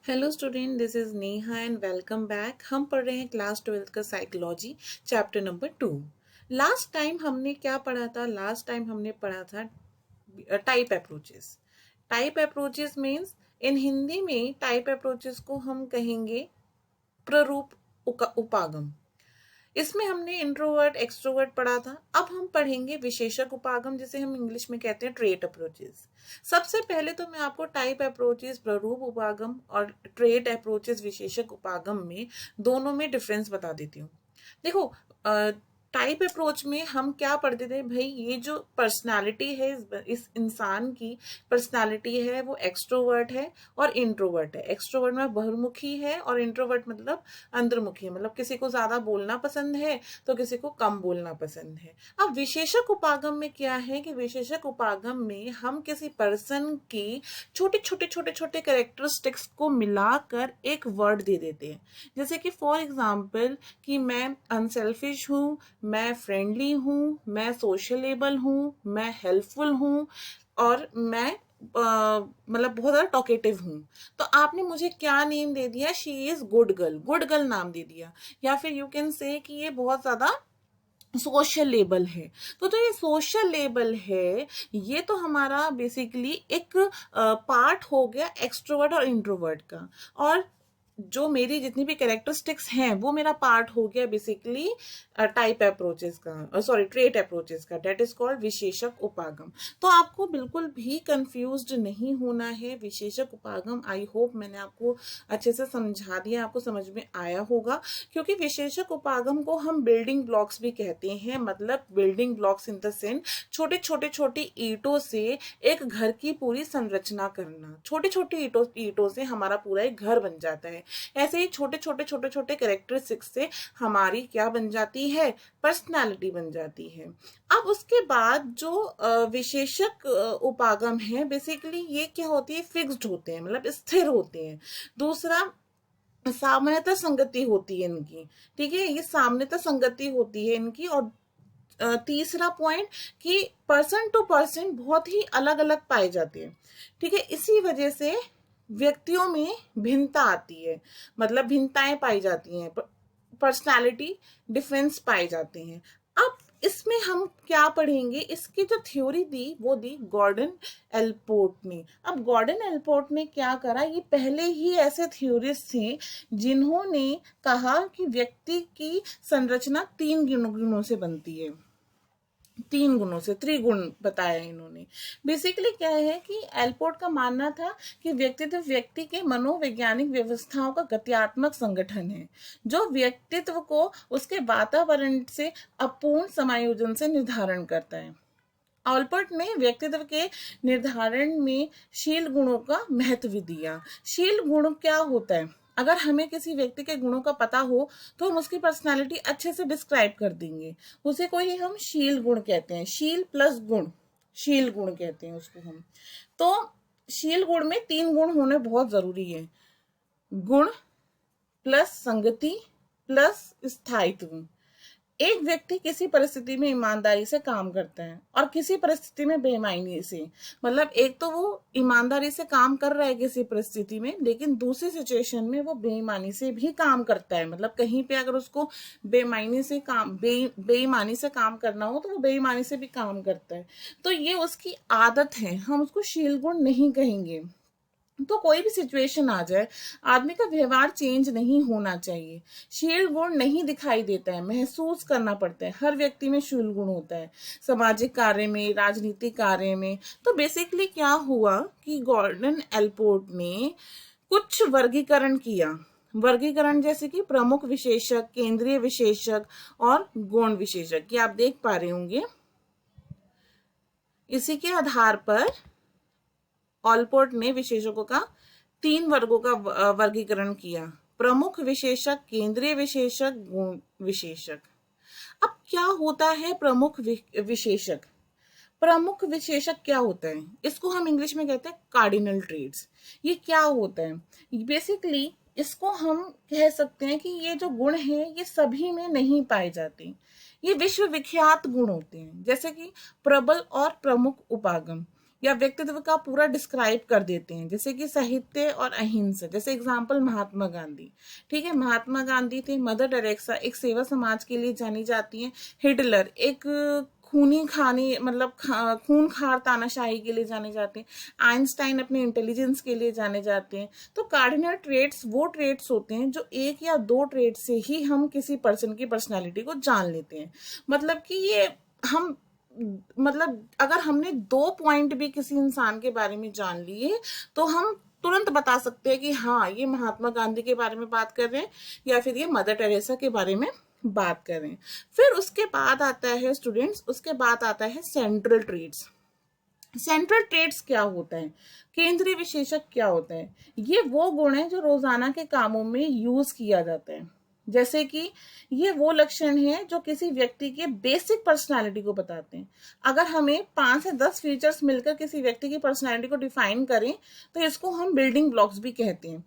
Hello student, this is Neha and welcome back. हम पढ़ रहे हैं क्लास 12 का psychology chapter number 2। Last time हमने क्या पढ़ा था? लास्ट टाइम हमने पढ़ा था type approaches. Type approaches means in Hindi में टाइप अप्रोचेस को हम कहेंगे प्ररूप उपागम। इसमें हमने इंट्रोवर्ट एक्सट्रोवर्ट पढ़ा था। अब हम पढ़ेंगे विशेषक उपागम, जिसे हम इंग्लिश में कहते हैं ट्रेट अप्रोचेस। सबसे पहले तो मैं आपको टाइप अप्रोचेस प्ररूप उपागम और ट्रेट अप्रोचेस विशेषक उपागम में दोनों में डिफरेंस बता देती हूँ। देखो, टाइप अप्रोच में हम क्या पढ़ते थे भाई, ये जो पर्सनालिटी है इस इंसान की पर्सनालिटी है वो एक्सट्रोवर्ट है और इंट्रोवर्ट है। एक्सट्रोवर्ट में बहिर्मुखी है और इंट्रोवर्ट मतलब अंतर्मुखी है, मतलब किसी को ज्यादा बोलना पसंद है तो किसी को कम बोलना पसंद है। अब विशेषक उपागम में क्या है कि विशेषक उपागम में हम किसी पर्सन की छोटे छोटे छोटे छोटे कैरेक्टरिस्टिक्स को मिलाकर एक वर्ड दे देते हैं। जैसे कि फॉर एग्जाम्पल कि मैं अनसेल्फिश हूँ, मैं फ्रेंडली हूँ, मैं सोशलेबल हूँ, मैं हेल्पफुल हूँ और मैं मतलब बहुत ज्यादा टॉकेटिव हूँ। तो आपने मुझे क्या नेम दे दिया? She is good girl, good girl नाम दे दिया। या फिर यू कैन से कि ये बहुत ज्यादा सोशल लेबल है। तो ये सोशल लेबल है, ये तो हमारा बेसिकली एक पार्ट हो गया एक्सट्रोवर्ट और इंट्रोवर्ट का। और जो मेरी जितनी भी कैरेक्टरिस्टिक्स हैं वो मेरा पार्ट हो गया बेसिकली टाइप अप्रोचेस का, सॉरी ट्रेट अप्रोचेस का। डेट इज कॉल्ड विशेषक उपागम। तो आपको बिल्कुल भी कंफ्यूज्ड नहीं होना है। विशेषक उपागम आई होप मैंने आपको अच्छे से समझा दिया, आपको समझ में आया होगा। क्योंकि विशेषक उपागम को हम बिल्डिंग ब्लॉक्स भी कहते हैं। मतलब building blocks in the sense छोटे छोटे छोटे ईंटों से एक घर की पूरी संरचना करना। छोटे छोटे ईंटों से हमारा पूरा एक घर बन जाता है। ऐसे ही छोटे छोटे छोटे छोटे कैरेक्टरिस्टिक्स से हमारी क्या बन जाती है? पर्सनालिटी बन जाती है। अब उसके बाद जो विशेषक उपागम है, बेसिकली ये क्या होती है? फिक्स्ड होते हैं, मतलब स्थिर होते हैं। दूसरा, सामान्यतः संगति होती है इनकी। ठीक है, ये सामान्यतः संगति होती है इनकी। और तीसरा पॉइंट कि पर्सन टू पर्सन बहुत ही अलग अलग पाए जाते हैं। ठीक है, इसी वजह से व्यक्तियों में भिन्नता आती है, मतलब भिन्नताएं पाई जाती हैं, पर्सनालिटी डिफरेंस पाए जाते हैं। अब इसमें हम क्या पढ़ेंगे? इसकी जो थ्योरी दी वो दी गॉर्डन एल्पोर्ट ने। अब गॉर्डन एल्पोर्ट ने क्या करा, ये पहले ही ऐसे थ्योरिस्ट थे जिन्होंने कहा कि व्यक्ति की संरचना 3 गुणों से बनती है। 3 गुणों से, त्रिगुण बताया इन्होंने। बेसिकली क्या है कि एल्पोर्ट का मानना था कि व्यक्तित्व व्यक्ति के मनोवैज्ञानिक व्यवस्थाओं का गत्यात्मक संगठन है, जो व्यक्तित्व को उसके वातावरण से अपूर्ण समायोजन से निर्धारण करता है। ऑल्पर्ट ने व्यक्तित्व के निर्धारण में शील गुणों का महत्व दिया। शील गुण क्या होता है? अगर हमें किसी व्यक्ति के गुणों का पता हो तो हम उसकी पर्सनालिटी अच्छे से डिस्क्राइब कर देंगे। उसे कोई हम शील गुण कहते हैं। शील प्लस गुण, शील गुण कहते हैं उसको हम। तो शील गुण में 3 गुण होने बहुत जरूरी है। गुण प्लस संगति प्लस स्थायित्व। एक व्यक्ति किसी परिस्थिति में ईमानदारी से काम करता है और किसी परिस्थिति में बेईमानी से। मतलब एक तो वो ईमानदारी से काम कर रहा है किसी परिस्थिति में, लेकिन दूसरी सिचुएशन में वो बेईमानी से भी काम करता है। मतलब कहीं पे अगर उसको बेईमानी से काम करना हो तो वो बेईमानी से भी काम करता है। तो ये उसकी आदत है, हम उसको शील गुण नहीं कहेंगे। तो कोई भी सिचुएशन आ जाए, आदमी का व्यवहार चेंज नहीं होना चाहिए। शील गुण नहीं दिखाई देता है, महसूस करना पड़ता है। हर व्यक्ति में शील गुण होता है, सामाजिक कार्य में, राजनीतिक कार्य में। तो बेसिकली क्या हुआ कि गॉर्डन एल्पोर्ट ने कुछ वर्गीकरण किया। वर्गीकरण जैसे कि प्रमुख विशेषक, केंद्रीय विशेषक और गौण विशेषक, ये आप देख पा रहे होंगे। इसी के आधार पर ऑल्पोर्ट ने विशेषकों का 3 वर्गों का वर्गीकरण किया: प्रमुख विशेषक, केंद्रीय विशेषक, गुण विशेषक। अब क्या होता है प्रमुख विशेषक? प्रमुख विशेषक क्या होता है? इसको हम इंग्लिश में कहते हैं कार्डिनल ट्रेट्स। ये क्या होता है? बेसिकली इसको हम कह सकते हैं कि ये जो गुण हैं ये सभी में नहीं पाए जाते। ये विश्व विख्यात गुण होते हैं, जैसे कि प्रबल और प्रमुख उपागम। या व्यक्तित्व का पूरा डिस्क्राइब कर देते हैं, जैसे कि साहित्य और अहिंसा। जैसे एग्जाम्पल महात्मा गांधी, ठीक है, महात्मा गांधी थे। मदर टेरेसा एक सेवा समाज के लिए जानी जाती हैं। हिटलर एक खूनी खानी मतलब खून खार तानाशाही के लिए जाने जाते हैं। आइंस्टाइन अपने इंटेलिजेंस के लिए जाने जाते हैं। तो कार्डिनल ट्रेट्स वो ट्रेट्स होते हैं जो एक या दो ट्रेट से ही हम किसी पर्सन की पर्सनालिटी को जान लेते हैं। मतलब कि ये हम मतलब अगर हमने 2 पॉइंट भी किसी इंसान के बारे में जान लिए तो हम तुरंत बता सकते हैं कि हाँ ये महात्मा गांधी के बारे में बात कर रहे हैं या फिर ये मदर टेरेसा के बारे में बात कर रहे हैं। फिर उसके बाद आता है स्टूडेंट्स, उसके बाद आता है सेंट्रल ट्रेट्स। सेंट्रल ट्रेट्स क्या होता है, केंद्रीय विशेषक क्या होता है? ये वो गुण है जो रोजाना के कामों में यूज किया जाता है। जैसे कि ये वो लक्षण है जो किसी व्यक्ति के बेसिक पर्सनालिटी को बताते हैं। अगर हमें 5 से 10 फीचर्स मिलकर किसी व्यक्ति की पर्सनालिटी को डिफाइन करें तो इसको हम बिल्डिंग ब्लॉक्स भी कहते हैं।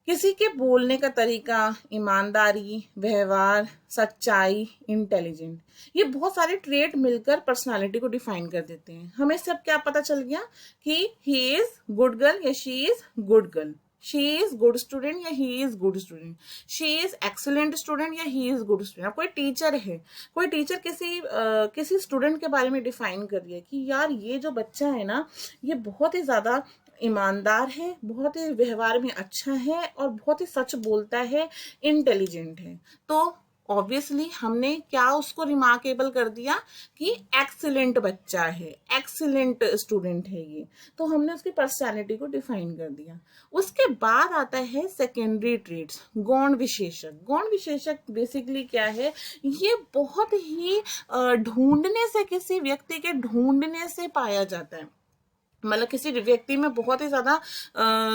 किसी के बोलने का तरीका, ईमानदारी, व्यवहार, सच्चाई, इंटेलिजेंट, ये बहुत सारे ट्रेट मिलकर पर्सनालिटी को डिफाइन कर देते हैं। हमें सब क्या पता चल गया कि ही इज गुड गर्ल या she is good girl, she is good student या he is good student, she is excellent student या ही इज गुड स्टूडेंट। अब कोई टीचर है, कोई टीचर किसी स्टूडेंट के बारे में डिफाइन कर दिया कि यार ये जो बच्चा है ना ये बहुत ही ज्यादा ईमानदार है, बहुत ही व्यवहार में अच्छा है और बहुत ही सच बोलता है, इंटेलिजेंट है। तो ऑब्वियसली हमने क्या उसको रिमार्केबल कर दिया कि एक्सीलेंट बच्चा है, एक्सीलेंट स्टूडेंट है ये। तो हमने उसकी पर्सनालिटी को डिफाइन कर दिया। उसके बाद आता है सेकेंडरी ट्रेट्स, गौण विशेषक। गौण विशेषक बेसिकली क्या है, ये बहुत ही ढूंढने से, किसी व्यक्ति के ढूंढने से पाया जाता है। मतलब किसी व्यक्ति में बहुत ही ज्यादा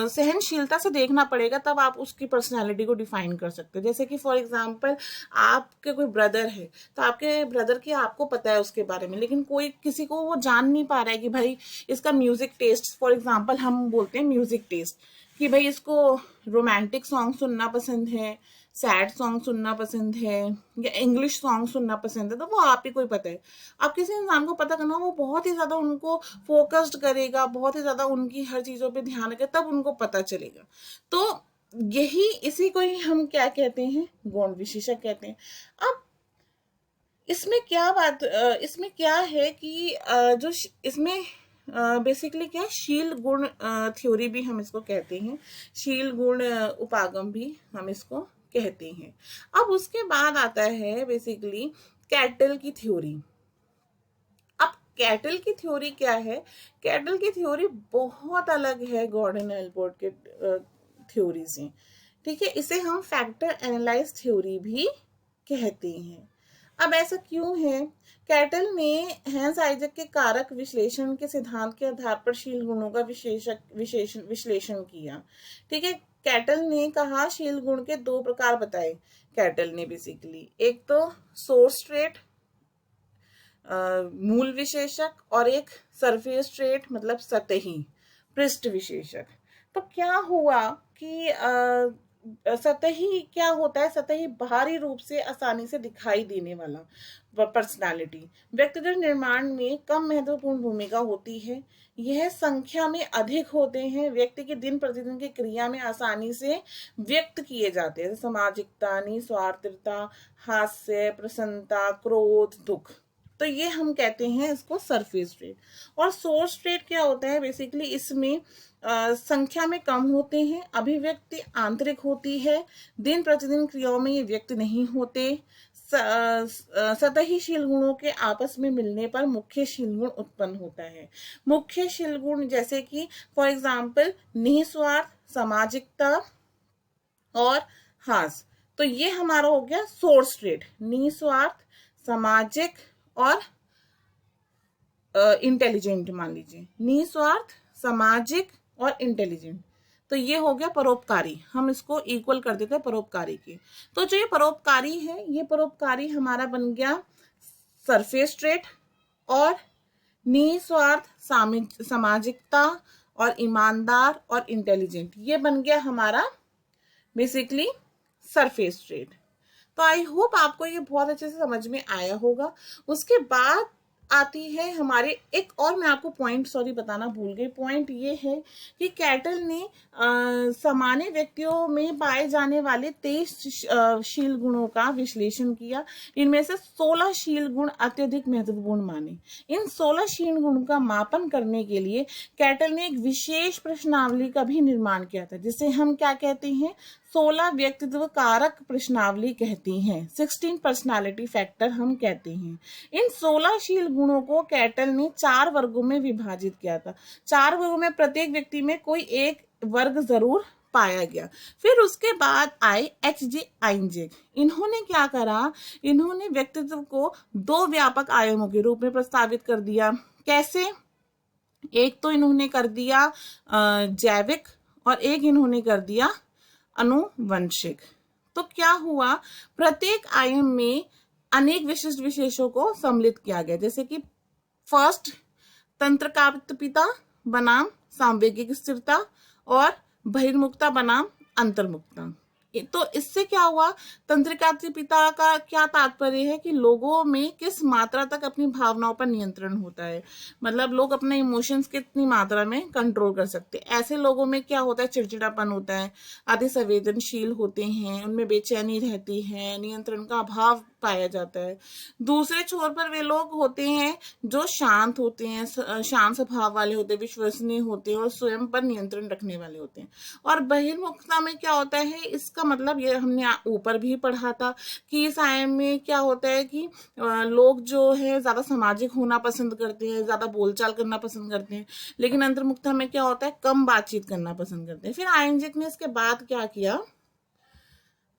सहनशीलता से देखना पड़ेगा तब आप उसकी पर्सनालिटी को डिफाइन कर सकते हो। जैसे कि फॉर एग्जांपल आपके कोई ब्रदर है तो आपके ब्रदर की आपको पता है उसके बारे में, लेकिन कोई किसी को वो जान नहीं पा रहा है कि भाई इसका म्यूजिक टेस्ट, फॉर एग्जांपल हम बोलते हैं म्यूजिक टेस्ट, कि भाई इसको रोमांटिक सॉन्ग सुनना पसंद है, सैड सॉन्ग सुनना पसंद है या इंग्लिश सॉन्ग सुनना पसंद है। तो वो आप ही को ही पता है। अब किसी इंसान को पता करना, वो बहुत ही ज्यादा उनको फोकस्ड करेगा, बहुत ही ज्यादा उनकी हर चीजों पे ध्यान रखेगा, तब उनको पता चलेगा। तो यही, इसी को ही हम क्या कहते हैं, गौण विशेषक कहते हैं। अब इसमें क्या है कि जो इसमें बेसिकली क्या है, शील गुण थ्योरी भी हम इसको कहते हैं, शील गुण उपागम भी हम इसको कहते हैं। अब उसके बाद आता है बेसिकली कैटल की थ्योरी। अब कैटल की थ्योरी क्या है, कैटल की थ्योरी बहुत अलग है गॉर्डन एल्बर्ट के थ्योरी से, ठीक है। इसे हम फैक्टर एनालाइज थ्योरी भी कहते हैं। अब ऐसा क्यों है, कैटल ने हैंस आइजक के कारक विश्लेषण के सिद्धांत के आधार पर शील गुणों का विश्लेषण किया, ठीक है। कैटल ने कहा शील गुण के 2 प्रकार बताए। कैटल ने बेसिकली एक तो सोर्स ट्रेट, मूल विशेषक, और एक सरफेस ट्रेट मतलब सतही, पृष्ठ विशेषक। तो क्या हुआ कि सतही क्या होता है, सतही बाहरी रूप से आसानी से दिखाई देने वाला पर्सनालिटी व्यक्तिगत निर्माण में कम महत्वपूर्ण भूमिका होती है। यह संख्या में अधिक होते हैं, व्यक्ति के दिन प्रतिदिन की क्रिया में आसानी से व्यक्त किए जाते हैं। सामाजिकता, निस्वार्थता, हास्य, प्रसन्नता, क्रोध, दुख। तो ये हम कहते हैं इसको सरफेस ट्रेट। और सोर्स ट्रेट क्या होता है, बेसिकली इसमें संख्या में कम होते हैं, अभिव्यक्ति आंतरिक होती है, दिन प्रतिदिन क्रियाओं में ये व्यक्त नहीं होते। सतही शील गुणों के आपस में मिलने पर मुख्य शील गुण उत्पन्न होता है। मुख्य शील गुण जैसे कि फॉर एग्जाम्पल निस्वार्थ, सामाजिकता और हास। तो ये हमारा हो गया सोर्स ट्रेट, निस्वार्थ, सामाजिक और इंटेलिजेंट। मान लीजिए निस्वार्थ, सामाजिक और इंटेलिजेंट। तो ये हो गया परोपकारी, हम इसको इक्वल कर देते हैं परोपकारी के। तो जो ये परोपकारी है, ये परोपकारी हमारा बन गया सरफेस ट्रेट, और निस्वार्थ, सामाजिकता और ईमानदार और इंटेलिजेंट, ये बन गया हमारा बेसिकली सरफेस ट्रेट। तो आई होप आपको ये बहुत अच्छे से समझ में आया होगा। उसके बाद आती है हमारे, एक और मैं आपको पॉइंट सॉरी बताना भूल गई, पॉइंट ये है कि कैटल ने सामान्य व्यक्तियों में पाए जाने वाले 23 शील गुणों का विश्लेषण किया। इनमें से 16 शील गुण अत्यधिक महत्वपूर्ण माने। इन 16 शील गुणों का मापन करने के लिए कैटल ने एक विशेष प्रश्नावली का भी निर्माण किया था, जिसे हम क्या कहते हैं, 16 व्यक्तित्व कारक प्रश्नावली कहती हैं, 16 पर्सनालिटी फैक्टर हम कहते हैं। इन 16 शील गुणों को कैटल ने 4 वर्गों में विभाजित किया था। 4 वर्गों में प्रत्येक व्यक्ति में कोई एक वर्ग जरूर पाया गया। फिर उसके बाद आए H.J. आइंजैक। इन्होंने क्या करा, इन्होंने व्यक्तित्व को 2 व्यापक आयामों के रूप में प्रस्तावित कर दिया। कैसे, एक तो इन्होंने कर दिया जैविक और एक इन्होंने कर दिया अनुवंशिक। तो क्या हुआ, प्रत्येक आयाम में अनेक विशिष्ट विशेषों को सम्मिलित किया गया, जैसे कि फर्स्ट तंत्रकापिता बनाम सांवेगिक स्थिरता और बहिर्मुखता बनाम अंतर्मुखता। तो इससे क्या हुआ, तंत्रिकापिता का क्या तात्पर्य है कि लोगों में किस मात्रा तक अपनी भावनाओं पर नियंत्रण होता है, मतलब लोग अपने इमोशंस कितनी मात्रा में कंट्रोल कर सकते हैं। ऐसे लोगों में क्या होता है, चिड़चिड़ापन होता है, अति संवेदनशील होते हैं, उनमें बेचैनी रहती है, नियंत्रण का अभाव पाया जाता है। दूसरे छोर पर वे लोग होते हैं जो शांत होते हैं, शांत स्वभाव वाले होते हैं, विश्वसनीय होते हैं और स्वयं पर नियंत्रण रखने वाले होते हैं। और बहिर्मुखता में क्या होता है, इसका मतलब ये हमने ऊपर भी पढ़ा था कि इस आयाम में क्या होता है कि लोग जो है ज्यादा सामाजिक होना पसंद करते हैं, ज्यादा बोलचाल करना पसंद करते हैं, लेकिन अंतर्मुखता में क्या होता है, कम बातचीत करना पसंद करते हैं। फिर आइंजैक ने इसके बाद क्या किया,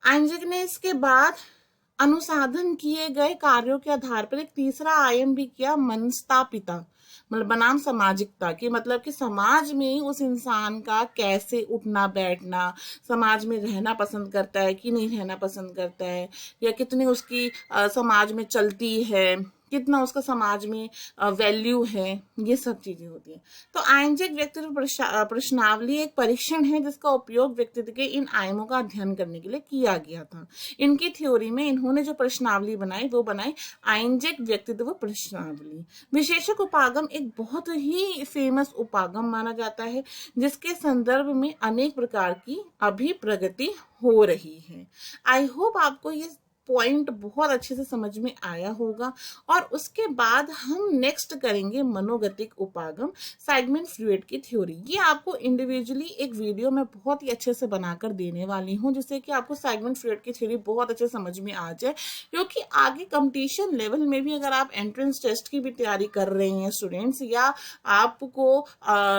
आइंजैक ने इसके बाद अनुसाधन किए गए कार्यों के आधार पर एक तीसरा आयाम भी किया, मनस्तापिता, मतलब बनाम सामाजिकता की, मतलब कि समाज में उस इंसान का कैसे उठना बैठना, समाज में रहना पसंद करता है कि नहीं रहना पसंद करता है, या कितनी उसकी समाज में चलती है, कितना उसका समाज में वैल्यू है, ये सब चीजें होती हैं। तो आइंजैक व्यक्तित्व प्रश्नावली एक परीक्षण है जिसका उपयोग व्यक्तित्व के इन आयामों का अध्ययन करने के लिए किया गया था। इनकी थ्योरी में इन्होंने जो प्रश्नावली बनाई वो बनाई आइंजैक व्यक्तित्व प्रश्नावली। विशेषक उपागम एक बहुत ही फेमस उपागम माना जाता है, जिसके संदर्भ में अनेक प्रकार की अभी प्रगति हो रही है। आई होप आपको ये पॉइंट बहुत अच्छे से समझ में आया होगा। और उसके बाद हम नेक्स्ट करेंगे मनोगतिक उपागम, सेगमेंट फ्लूइड की थ्योरी। ये आपको इंडिविजुअली एक वीडियो में बहुत ही अच्छे से बनाकर देने वाली हूँ, जिससे कि आपको सेगमेंट फ्लूइड की थ्योरी बहुत अच्छे समझ में आ जाए, क्योंकि आगे कंपटीशन लेवल में भी अगर आप एंट्रेंस टेस्ट की भी तैयारी कर रहे हैं स्टूडेंट्स, या आपको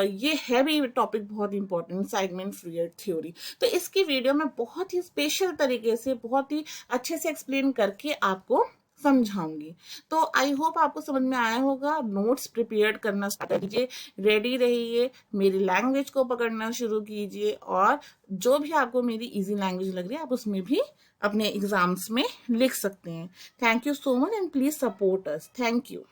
ये है भी टॉपिक बहुत इंपॉर्टेंट सेगमेंट फ्लूइड थ्योरी, तो इसकी वीडियो में बहुत ही स्पेशल तरीके से बहुत ही अच्छे से एक्सप्लेन करके आपको समझाऊंगी। तो आई होप आपको समझ में आया होगा। नोट्स प्रिपेयर करना स्टार्ट कीजिए, रेडी रहिए, मेरी लैंग्वेज को पकड़ना शुरू कीजिए, और जो भी आपको मेरी इजी लैंग्वेज लग रही है आप उसमें भी अपने एग्जाम्स में लिख सकते हैं। Thank you so much and please support us. Thank you.